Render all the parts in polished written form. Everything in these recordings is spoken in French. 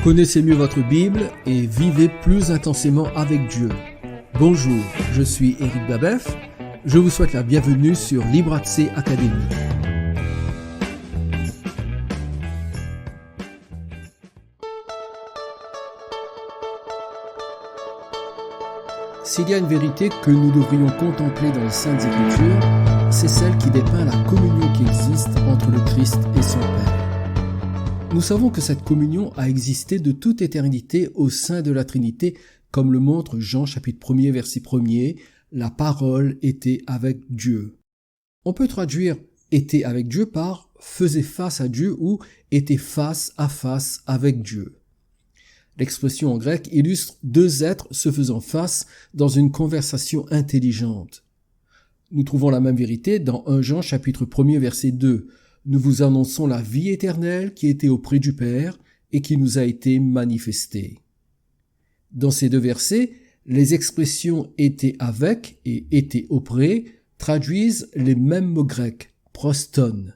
Connaissez mieux votre Bible et vivez plus intensément avec Dieu. Bonjour, je suis Éric Babeuf. Je vous souhaite la bienvenue sur Libratsé Academy. S'il y a une vérité que nous devrions contempler dans les Saintes Écritures, c'est celle qui dépeint la communion qui existe entre le Christ et son Père. Nous savons que cette communion a existé de toute éternité au sein de la Trinité, comme le montre Jean chapitre 1er verset 1er, la parole était avec Dieu. On peut traduire était avec Dieu par faisait face à Dieu ou était face à face avec Dieu. L'expression en grec illustre deux êtres se faisant face dans une conversation intelligente. Nous trouvons la même vérité dans 1 Jean chapitre 1er verset 2. Nous vous annonçons la vie éternelle qui était auprès du Père et qui nous a été manifestée. Dans ces deux versets, les expressions étaient avec et étaient auprès traduisent les mêmes mots grecs, proston.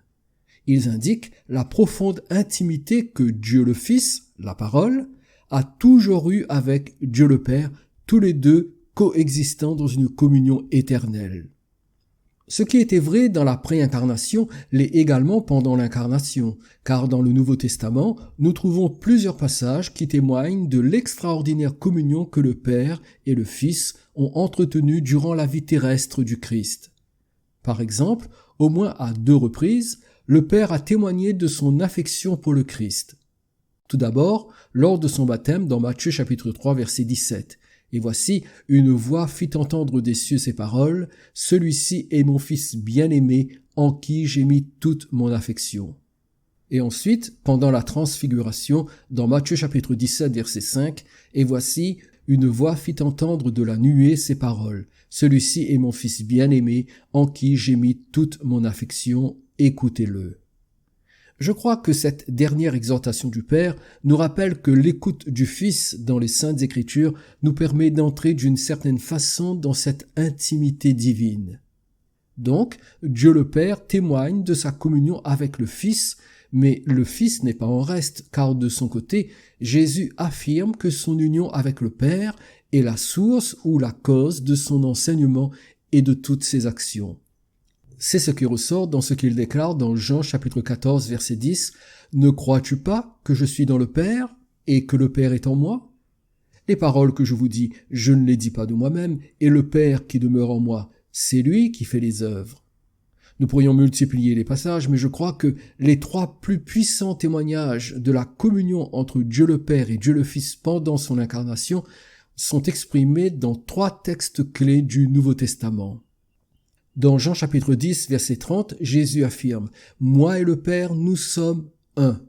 Ils indiquent la profonde intimité que Dieu le Fils, la parole, a toujours eu avec Dieu le Père, tous les deux coexistant dans une communion éternelle. Ce qui était vrai dans la pré-incarnation l'est également pendant l'incarnation, car dans le Nouveau Testament, nous trouvons plusieurs passages qui témoignent de l'extraordinaire communion que le Père et le Fils ont entretenue durant la vie terrestre du Christ. Par exemple, au moins à 2 reprises, le Père a témoigné de son affection pour le Christ. Tout d'abord, lors de son baptême dans Matthieu chapitre 3 verset 17. Et voici, une voix fit entendre des cieux ces paroles, « Celui-ci est mon Fils bien-aimé, en qui j'ai mis toute mon affection. » Et ensuite, pendant la transfiguration, dans Matthieu chapitre 17 verset 5, « Et voici, une voix fit entendre de la nuée ces paroles, « Celui-ci est mon Fils bien-aimé, en qui j'ai mis toute mon affection, écoutez-le. » Je crois que cette dernière exhortation du Père nous rappelle que l'écoute du Fils dans les Saintes Écritures nous permet d'entrer d'une certaine façon dans cette intimité divine. Donc, Dieu le Père témoigne de sa communion avec le Fils, mais le Fils n'est pas en reste, car de son côté, Jésus affirme que son union avec le Père est la source ou la cause de son enseignement et de toutes ses actions. C'est ce qui ressort dans ce qu'il déclare dans Jean chapitre 14 verset 10. « Ne crois-tu pas que je suis dans le Père et que le Père est en moi? Les paroles que je vous dis, je ne les dis pas de moi-même, et le Père qui demeure en moi, c'est lui qui fait les œuvres. » Nous pourrions multiplier les passages, mais je crois que les 3 plus puissants témoignages de la communion entre Dieu le Père et Dieu le Fils pendant son incarnation sont exprimés dans 3 textes clés du Nouveau Testament. Dans Jean chapitre 10, verset 30, Jésus affirme « Moi et le Père, nous sommes un ».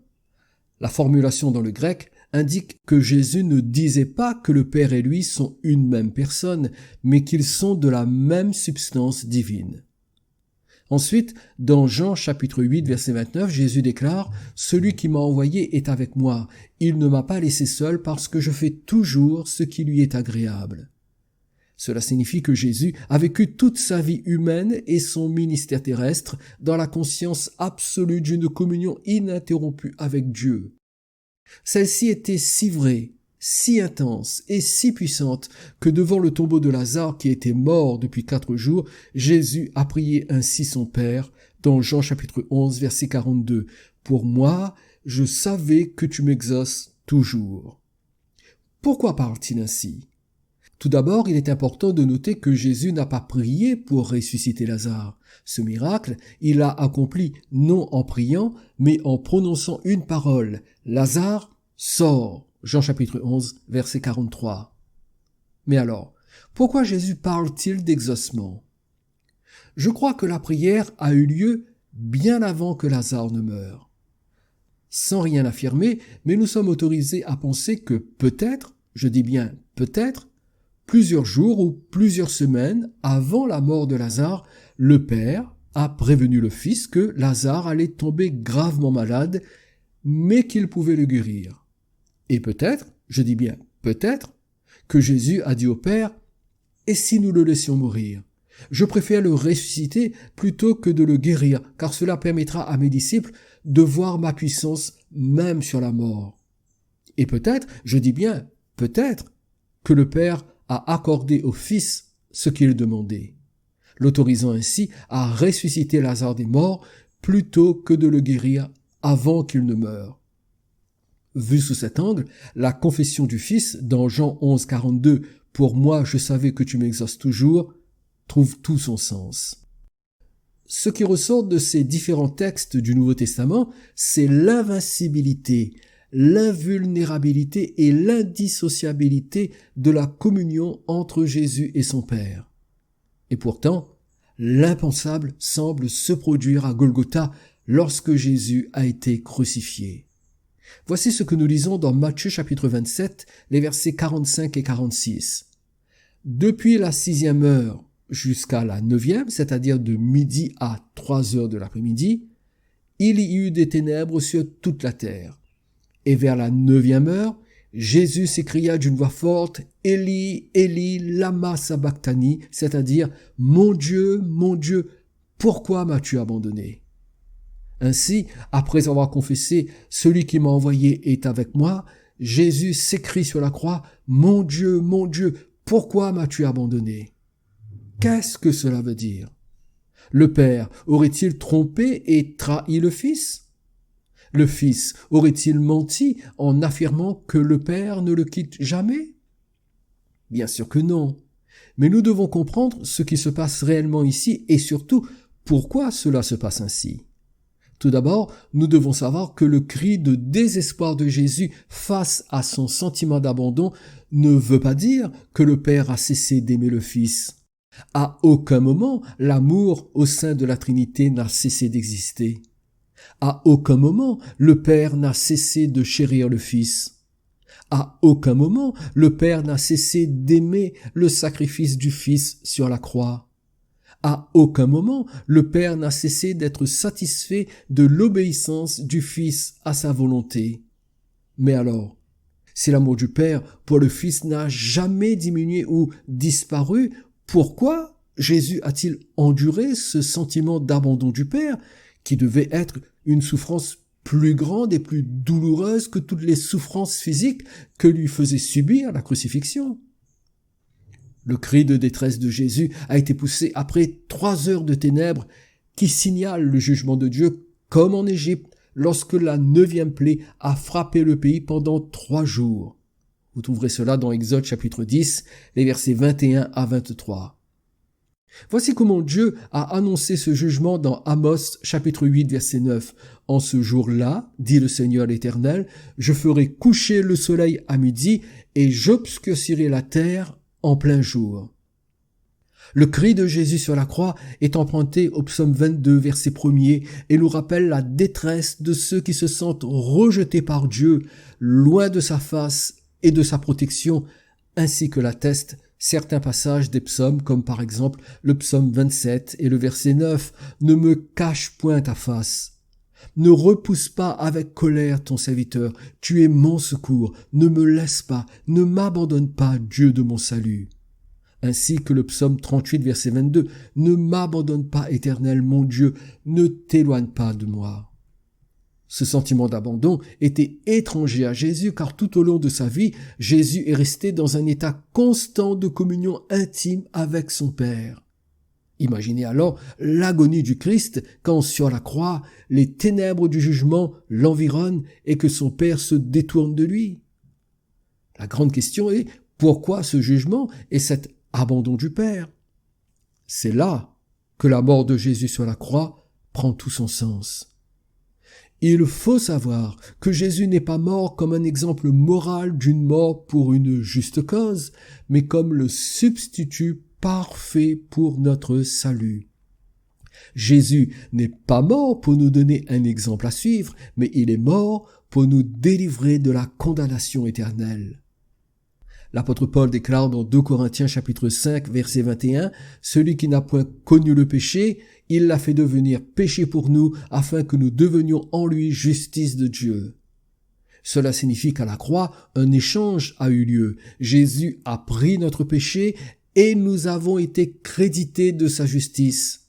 La formulation dans le grec indique que Jésus ne disait pas que le Père et lui sont une même personne, mais qu'ils sont de la même substance divine. Ensuite, dans Jean chapitre 8, verset 29, Jésus déclare « Celui qui m'a envoyé est avec moi. Il ne m'a pas laissé seul parce que je fais toujours ce qui lui est agréable. » Cela signifie que Jésus a vécu toute sa vie humaine et son ministère terrestre dans la conscience absolue d'une communion ininterrompue avec Dieu. Celle-ci était si vraie, si intense et si puissante que devant le tombeau de Lazare qui était mort depuis 4 jours, Jésus a prié ainsi son Père dans Jean chapitre 11 verset 42. « Pour moi, je savais que tu m'exauces toujours. » Pourquoi parle-t-il ainsi? Tout d'abord, il est important de noter que Jésus n'a pas prié pour ressusciter Lazare. Ce miracle, il l'a accompli non en priant, mais en prononçant une parole. Lazare, sors. Jean chapitre 11, verset 43. Mais alors, pourquoi Jésus parle-t-il d'exaucement? Je crois que la prière a eu lieu bien avant que Lazare ne meure. Sans rien affirmer, mais nous sommes autorisés à penser que peut-être, je dis bien peut-être, plusieurs jours ou plusieurs semaines avant la mort de Lazare, le Père a prévenu le Fils que Lazare allait tomber gravement malade, mais qu'il pouvait le guérir. Et peut-être, je dis bien peut-être, que Jésus a dit au Père « Et si nous le laissions mourir ? Je préfère le ressusciter plutôt que de le guérir, car cela permettra à mes disciples de voir ma puissance même sur la mort. » Et peut-être, je dis bien peut-être, que le Père a accordé au Fils ce qu'il demandait, l'autorisant ainsi à ressusciter Lazare des morts plutôt que de le guérir avant qu'il ne meure. Vu sous cet angle, la confession du Fils dans Jean 11, 42, « Pour moi, je savais que tu m'exauces toujours », trouve tout son sens. Ce qui ressort de ces différents textes du Nouveau Testament, c'est l'invincibilité, l'invulnérabilité et l'indissociabilité de la communion entre Jésus et son Père. Et pourtant, l'impensable semble se produire à Golgotha lorsque Jésus a été crucifié. Voici ce que nous lisons dans Matthieu chapitre 27, les versets 45 et 46. Depuis la 6e heure jusqu'à la 9e, c'est-à-dire de midi à 3 heures de l'après-midi, il y eut des ténèbres sur toute la terre. Et vers la 9e heure, Jésus s'écria d'une voix forte, « Élie, Élie, lama sabachthani », c'est-à-dire « mon Dieu, pourquoi m'as-tu abandonné ?» Ainsi, après avoir confessé « Celui qui m'a envoyé est avec moi », Jésus s'écrie sur la croix « mon Dieu, pourquoi m'as-tu abandonné ?» Qu'est-ce que cela veut dire? Le Père aurait-il trompé et trahi le Fils? Le Fils aurait-il menti en affirmant que le Père ne le quitte jamais? Bien sûr que non. Mais nous devons comprendre ce qui se passe réellement ici et surtout pourquoi cela se passe ainsi. Tout d'abord, nous devons savoir que le cri de désespoir de Jésus face à son sentiment d'abandon ne veut pas dire que le Père a cessé d'aimer le Fils. À aucun moment, l'amour au sein de la Trinité n'a cessé d'exister. À aucun moment, le Père n'a cessé de chérir le Fils. À aucun moment, le Père n'a cessé d'aimer le sacrifice du Fils sur la croix. À aucun moment, le Père n'a cessé d'être satisfait de l'obéissance du Fils à sa volonté. Mais alors, si l'amour du Père pour le Fils n'a jamais diminué ou disparu, pourquoi Jésus a-t-il enduré ce sentiment d'abandon du Père qui devait être une souffrance plus grande et plus douloureuse que toutes les souffrances physiques que lui faisait subir la crucifixion? Le cri de détresse de Jésus a été poussé après 3 heures de ténèbres qui signalent le jugement de Dieu comme en Égypte lorsque la 9e plaie a frappé le pays pendant 3 jours. Vous trouverez cela dans Exode chapitre 10, les versets 21 à 23. Voici comment Dieu a annoncé ce jugement dans Amos chapitre 8, verset 9. « En ce jour-là, dit le Seigneur l'Éternel, je ferai coucher le soleil à midi et j'obscurcirai la terre en plein jour. » Le cri de Jésus sur la croix est emprunté au psaume 22, verset 1er, et nous rappelle la détresse de ceux qui se sentent rejetés par Dieu, loin de sa face et de sa protection, ainsi que l'attestent certains passages des psaumes, comme par exemple le psaume 27 et le verset 9, « Ne me cache point ta face. Ne repousse pas avec colère ton serviteur, tu es mon secours, ne me laisse pas, ne m'abandonne pas, Dieu de mon salut. » Ainsi que le psaume 38, verset 22, « Ne m'abandonne pas, Éternel, mon Dieu, ne t'éloigne pas de moi. » Ce sentiment d'abandon était étranger à Jésus car tout au long de sa vie, Jésus est resté dans un état constant de communion intime avec son Père. Imaginez alors l'agonie du Christ quand sur la croix, les ténèbres du jugement l'environnent et que son Père se détourne de lui. La grande question est pourquoi ce jugement et cet abandon du Père? C'est là que la mort de Jésus sur la croix prend tout son sens. Il faut savoir que Jésus n'est pas mort comme un exemple moral d'une mort pour une juste cause, mais comme le substitut parfait pour notre salut. Jésus n'est pas mort pour nous donner un exemple à suivre, mais il est mort pour nous délivrer de la condamnation éternelle. L'apôtre Paul déclare dans 2 Corinthiens chapitre 5 verset 21, « Celui qui n'a point connu le péché, il l'a fait devenir péché pour nous, afin que nous devenions en lui justice de Dieu. » Cela signifie qu'à la croix, un échange a eu lieu. Jésus a pris notre péché et nous avons été crédités de sa justice.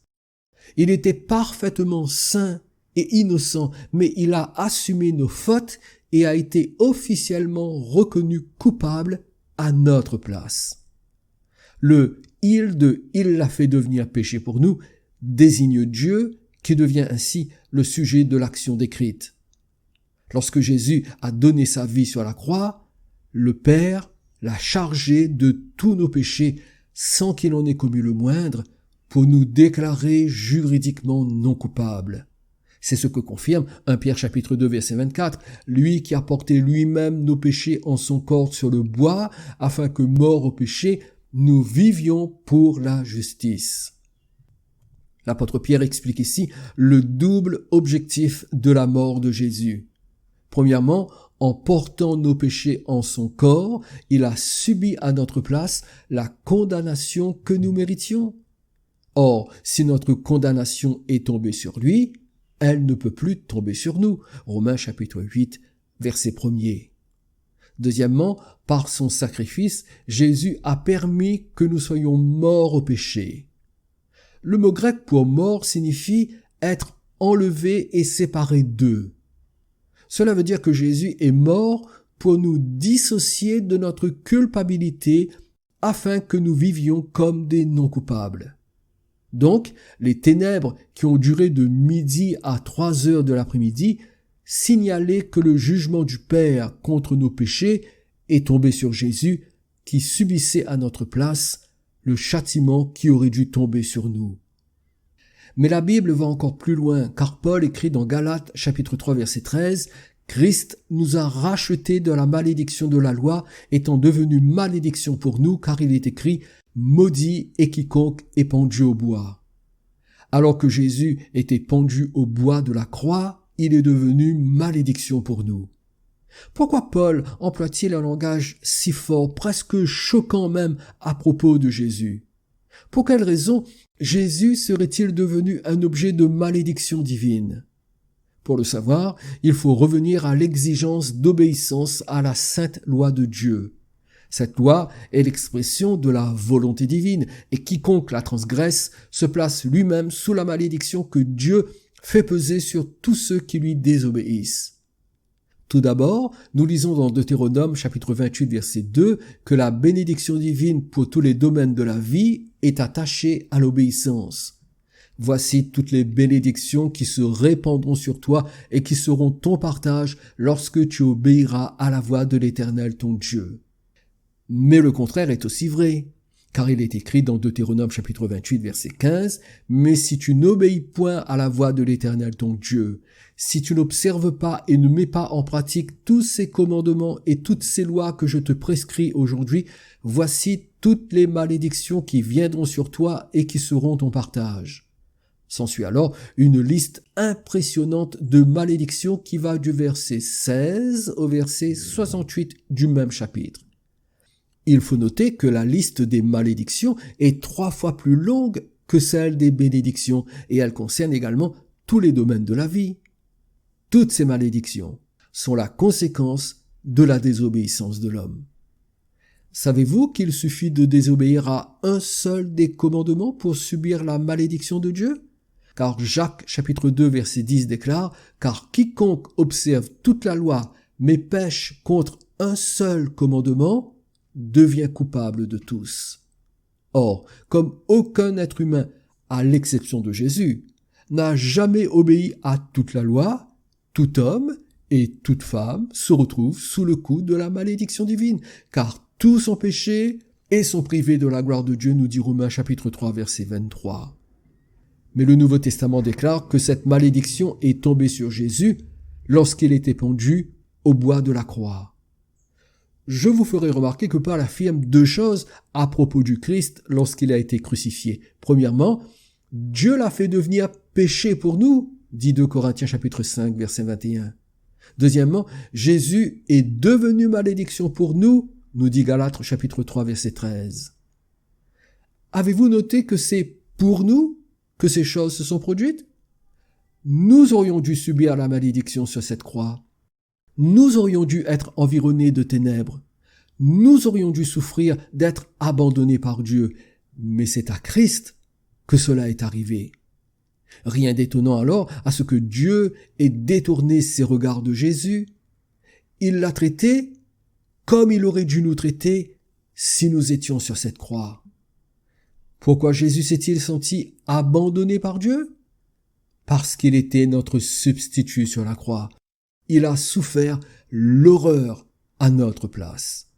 Il était parfaitement saint et innocent, mais il a assumé nos fautes et a été officiellement reconnu coupable à notre place. Le « il » de « il l'a fait devenir péché pour nous » désigne Dieu qui devient ainsi le sujet de l'action décrite. Lorsque Jésus a donné sa vie sur la croix, le Père l'a chargé de tous nos péchés sans qu'il en ait commis le moindre pour nous déclarer juridiquement non coupables. C'est ce que confirme 1 Pierre chapitre 2 verset 24, lui qui a porté lui-même nos péchés en son corps sur le bois, afin que, morts au péché, nous vivions pour la justice. L'apôtre Pierre explique ici le double objectif de la mort de Jésus. Premièrement, en portant nos péchés en son corps, il a subi à notre place la condamnation que nous méritions. Or, si notre condamnation est tombée sur lui, elle ne peut plus tomber sur nous. Romains chapitre 8, verset 1er. Deuxièmement, par son sacrifice, Jésus a permis que nous soyons morts au péché. Le mot grec pour mort signifie être enlevé et séparé d'eux. Cela veut dire que Jésus est mort pour nous dissocier de notre culpabilité afin que nous vivions comme des non-coupables. Donc, les ténèbres qui ont duré de midi à 3 heures de l'après-midi signalaient que le jugement du Père contre nos péchés est tombé sur Jésus qui subissait à notre place le châtiment qui aurait dû tomber sur nous. Mais la Bible va encore plus loin, car Paul écrit dans Galates chapitre 3 verset 13, « Christ nous a rachetés de la malédiction de la loi, étant devenu malédiction pour nous, car il est écrit, maudit est quiconque est pendu au bois. » Alors que Jésus était pendu au bois de la croix, il est devenu malédiction pour nous. Pourquoi Paul emploie-t-il un langage si fort, presque choquant même, à propos de Jésus? Pour quelle raison Jésus serait-il devenu un objet de malédiction divine? Pour le savoir, il faut revenir à l'exigence d'obéissance à la sainte loi de Dieu. Cette loi est l'expression de la volonté divine, et quiconque la transgresse se place lui-même sous la malédiction que Dieu fait peser sur tous ceux qui lui désobéissent. Tout d'abord, nous lisons dans Deutéronome chapitre 28 verset 2 que la bénédiction divine pour tous les domaines de la vie est attachée à l'obéissance. Voici toutes les bénédictions qui se répandront sur toi et qui seront ton partage lorsque tu obéiras à la voix de l'Éternel ton Dieu. Mais le contraire est aussi vrai, car il est écrit dans Deutéronome chapitre 28 verset 15, « Mais si tu n'obéis point à la voix de l'Éternel ton Dieu, si tu n'observes pas et ne mets pas en pratique tous ces commandements et toutes ces lois que je te prescris aujourd'hui, voici toutes les malédictions qui viendront sur toi et qui seront ton partage. » S'ensuit alors une liste impressionnante de malédictions qui va du verset 16 au verset 68 du même chapitre. Il faut noter que la liste des malédictions est 3 fois plus longue que celle des bénédictions et elle concerne également tous les domaines de la vie. Toutes ces malédictions sont la conséquence de la désobéissance de l'homme. Savez-vous qu'il suffit de désobéir à un seul des commandements pour subir la malédiction de Dieu? Car Jacques chapitre 2 verset 10 déclare « Car quiconque observe toute la loi mais pêche contre un seul commandement devient coupable de tous. » Or, comme aucun être humain, à l'exception de Jésus, n'a jamais obéi à toute la loi, tout homme et toute femme se retrouvent sous le coup de la malédiction divine, car tous ont péché et sont privés de la gloire de Dieu, nous dit Romains chapitre 3 verset 23. Mais le Nouveau Testament déclare que cette malédiction est tombée sur Jésus lorsqu'il était pendu au bois de la croix. Je vous ferai remarquer que Paul affirme 2 choses à propos du Christ lorsqu'il a été crucifié. Premièrement, Dieu l'a fait devenir péché pour nous, dit 2 Corinthiens chapitre 5 verset 21. Deuxièmement, Jésus est devenu malédiction pour nous, nous dit Galates chapitre 3 verset 13. Avez-vous noté que c'est pour nous que ces choses se sont produites? Nous aurions dû subir la malédiction sur cette croix. Nous aurions dû être environnés de ténèbres. Nous aurions dû souffrir d'être abandonnés par Dieu. Mais c'est à Christ que cela est arrivé. Rien d'étonnant alors à ce que Dieu ait détourné ses regards de Jésus il l'a traité comme il aurait dû nous traiter si nous étions sur cette croix. Pourquoi Jésus s'est-il senti abandonné par Dieu? Parce qu'il était notre substitut sur la croix. Il a souffert l'horreur à notre place.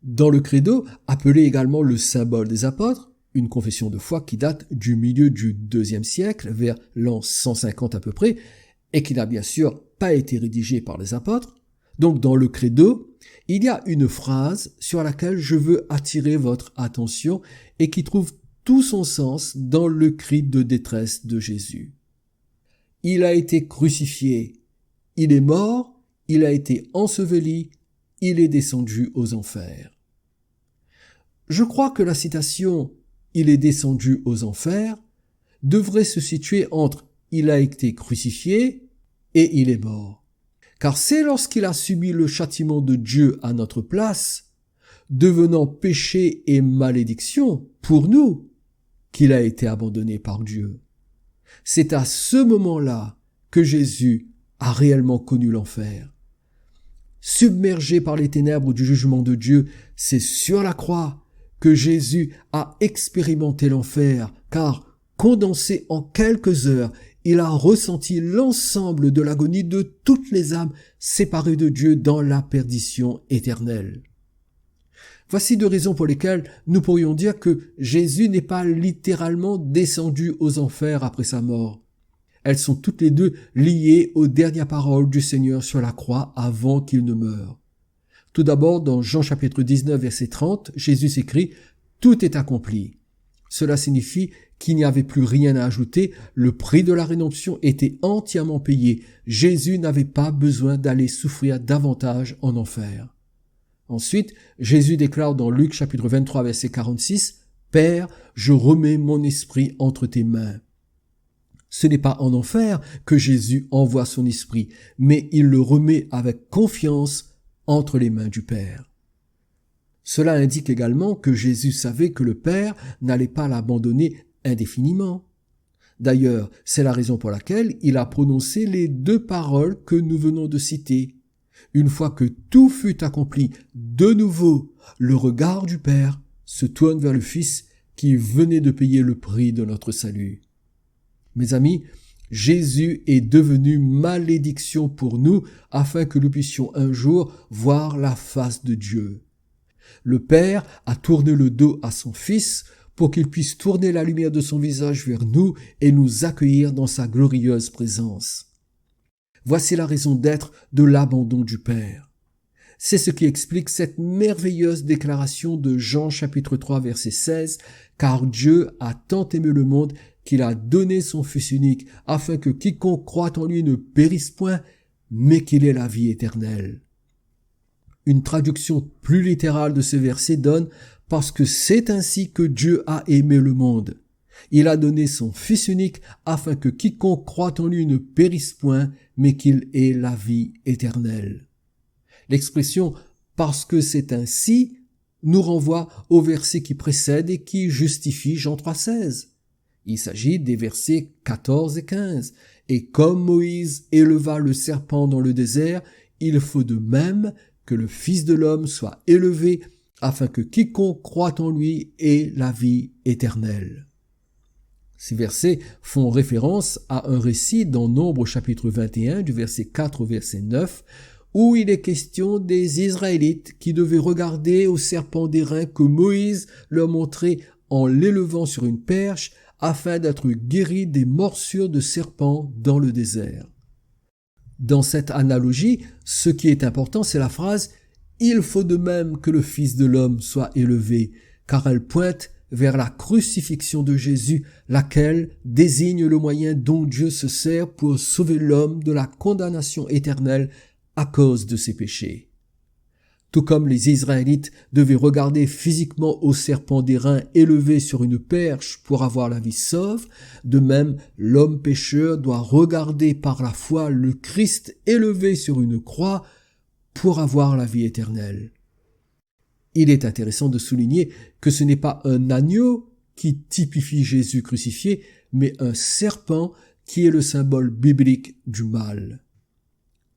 Dans le credo, appelé également le symbole des apôtres, une confession de foi qui date du milieu du IIe siècle, vers l'an 150 à peu près, et qui n'a bien sûr pas été rédigée par les apôtres. Donc dans le credo, il y a une phrase sur laquelle je veux attirer votre attention et qui trouve tout son sens dans le cri de détresse de Jésus. Il a été crucifié, il est mort, il a été enseveli, il est descendu aux enfers. Je crois que la citation « il est descendu aux enfers » devrait se situer entre « il a été crucifié » et « il est mort ». Car c'est lorsqu'il a subi le châtiment de Dieu à notre place, devenant péché et malédiction pour nous, qu'il a été abandonné par Dieu. C'est à ce moment-là que Jésus a réellement connu l'enfer. Submergé par les ténèbres du jugement de Dieu, c'est sur la croix que Jésus a expérimenté l'enfer, car condensé en quelques heures, il a ressenti l'ensemble de l'agonie de toutes les âmes séparées de Dieu dans la perdition éternelle. Voici deux raisons pour lesquelles nous pourrions dire que Jésus n'est pas littéralement descendu aux enfers après sa mort. Elles sont toutes les deux liées aux dernières paroles du Seigneur sur la croix avant qu'il ne meure. Tout d'abord, dans Jean chapitre 19, verset 30, Jésus s'écrit « Tout est accompli ». Cela signifie qu'il n'y avait plus rien à ajouter, le prix de la rédemption était entièrement payé. Jésus n'avait pas besoin d'aller souffrir davantage en enfer. Ensuite, Jésus déclare dans Luc chapitre 23, verset 46, « Père, je remets mon esprit entre tes mains ». Ce n'est pas en enfer que Jésus envoie son esprit, mais il le remet avec confiance entre les mains du Père. Cela indique également que Jésus savait que le Père n'allait pas l'abandonner indéfiniment. D'ailleurs, c'est la raison pour laquelle il a prononcé les deux paroles que nous venons de citer. Une fois que tout fut accompli, de nouveau, le regard du Père se tourne vers le Fils qui venait de payer le prix de notre salut. Mes amis, Jésus est devenu malédiction pour nous afin que nous puissions un jour voir la face de Dieu. Le Père a tourné le dos à son Fils pour qu'il puisse tourner la lumière de son visage vers nous et nous accueillir dans sa glorieuse présence. Voici la raison d'être de l'abandon du Père. C'est ce qui explique cette merveilleuse déclaration de Jean chapitre 3 verset 16, « Car Dieu a tant aimé le monde qu'il a donné son Fils unique, afin que quiconque croit en lui ne périsse point, mais qu'il ait la vie éternelle. » Une traduction plus littérale de ce verset donne « Parce que c'est ainsi que Dieu a aimé le monde. Il a donné son Fils unique afin que quiconque croit en lui ne périsse point, mais qu'il ait la vie éternelle. » L'expression « parce que c'est ainsi » nous renvoie au verset qui précède et qui justifie Jean 3,16. Il s'agit des versets 14 et 15. « Et comme Moïse éleva le serpent dans le désert, il faut de même que le Fils de l'homme soit élevé, afin que quiconque croit en lui ait la vie éternelle. » Ces versets font référence à un récit dans Nombre chapitre 21 du verset 4 au verset 9 où il est question des Israélites qui devaient regarder au serpent d'airain que Moïse leur montrait en l'élevant sur une perche afin d'être guéris des morsures de serpents dans le désert. Dans cette analogie, ce qui est important, c'est la phrase « Il faut de même que le Fils de l'homme soit élevé », car elle pointe vers la crucifixion de Jésus, laquelle désigne le moyen dont Dieu se sert pour sauver l'homme de la condamnation éternelle à cause de ses péchés. Tout comme les Israélites devaient regarder physiquement au serpent d'airain élevé sur une perche pour avoir la vie sauve, de même l'homme pécheur doit regarder par la foi le Christ élevé sur une croix pour avoir la vie éternelle. Il est intéressant de souligner que ce n'est pas un agneau qui typifie Jésus crucifié, mais un serpent qui est le symbole biblique du mal.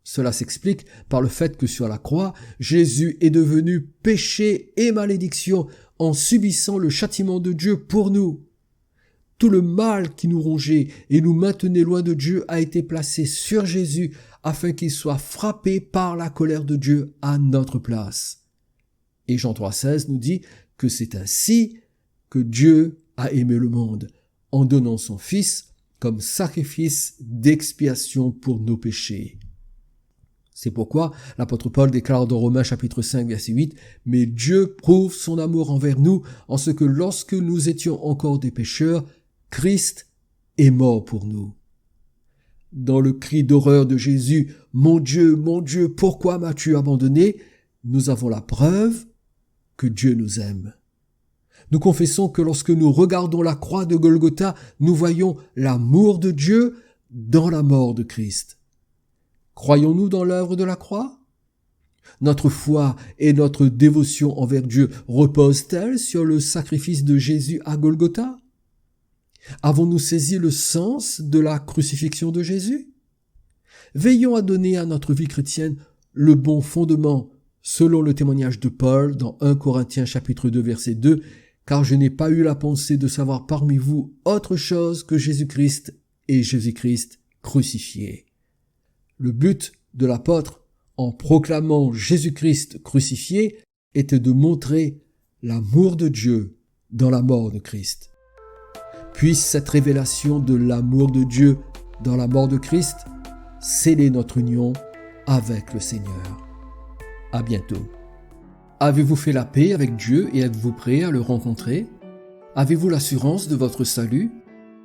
Cela s'explique par le fait que sur la croix, Jésus est devenu péché et malédiction en subissant le châtiment de Dieu pour nous. Tout le mal qui nous rongeait et nous maintenait loin de Dieu a été placé sur Jésus afin qu'il soit frappé par la colère de Dieu à notre place. Et Jean 3,16 nous dit que c'est ainsi que Dieu a aimé le monde, en donnant son Fils comme sacrifice d'expiation pour nos péchés. C'est pourquoi l'apôtre Paul déclare dans Romains chapitre 5 verset 8 « Mais Dieu prouve son amour envers nous en ce que lorsque nous étions encore des pécheurs, Christ est mort pour nous. » Dans le cri d'horreur de Jésus « Mon Dieu, pourquoi m'as-tu abandonné ?» nous avons la preuve que Dieu nous aime. Nous confessons que lorsque nous regardons la croix de Golgotha, nous voyons l'amour de Dieu dans la mort de Christ. Croyons-nous dans l'œuvre de la croix? Notre foi et notre dévotion envers Dieu reposent-elles sur le sacrifice de Jésus à Golgotha? Avons-nous saisi le sens de la crucifixion de Jésus? Veillons à donner à notre vie chrétienne le bon fondement, selon le témoignage de Paul dans 1 Corinthiens chapitre 2 verset 2, « Car je n'ai pas eu la pensée de savoir parmi vous autre chose que Jésus-Christ et Jésus-Christ crucifié. » Le but de l'apôtre, en proclamant Jésus-Christ crucifié, était de montrer l'amour de Dieu dans la mort de Christ. Puisse cette révélation de l'amour de Dieu dans la mort de Christ sceller notre union avec le Seigneur. À bientôt. Avez-vous fait la paix avec Dieu et êtes-vous prêt à le rencontrer? Avez-vous l'assurance de votre salut?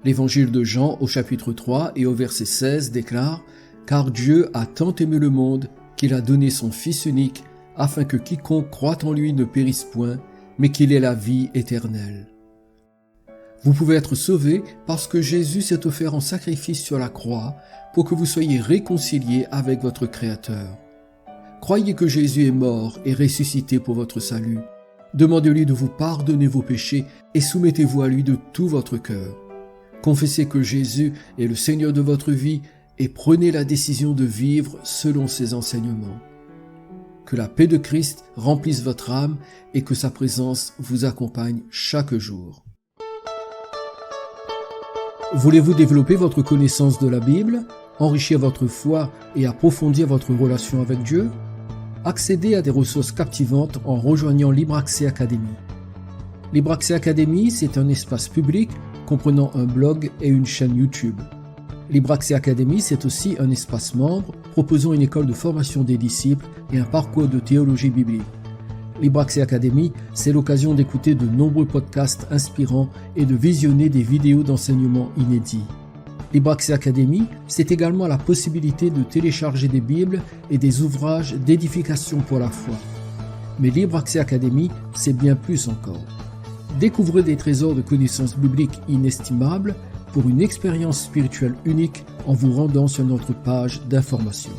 L'évangile de Jean au chapitre 3 et au verset 16 déclare « Car Dieu a tant aimé le monde qu'il a donné son Fils unique afin que quiconque croit en lui ne périsse point, mais qu'il ait la vie éternelle. » Vous pouvez être sauvé parce que Jésus s'est offert en sacrifice sur la croix pour que vous soyez réconciliés avec votre Créateur. Croyez que Jésus est mort et ressuscité pour votre salut. Demandez-lui de vous pardonner vos péchés et soumettez-vous à lui de tout votre cœur. Confessez que Jésus est le Seigneur de votre vie et prenez la décision de vivre selon ses enseignements. Que la paix de Christ remplisse votre âme et que sa présence vous accompagne chaque jour. Voulez-vous développer votre connaissance de la Bible, enrichir votre foi et approfondir votre relation avec Dieu? Accédez à des ressources captivantes en rejoignant Libre Accès Academy. Libre Accès Academy, c'est un espace public comprenant un blog et une chaîne YouTube. Libre Accès Academy, c'est aussi un espace membre proposant une école de formation des disciples et un parcours de théologie biblique. Libre Accès Academy, c'est l'occasion d'écouter de nombreux podcasts inspirants et de visionner des vidéos d'enseignement inédits. Libre Accès Academy, c'est également la possibilité de télécharger des Bibles et des ouvrages d'édification pour la foi. Mais Libre Accès Academy, c'est bien plus encore. Découvrez des trésors de connaissances bibliques inestimables pour une expérience spirituelle unique en vous rendant sur notre page d'information.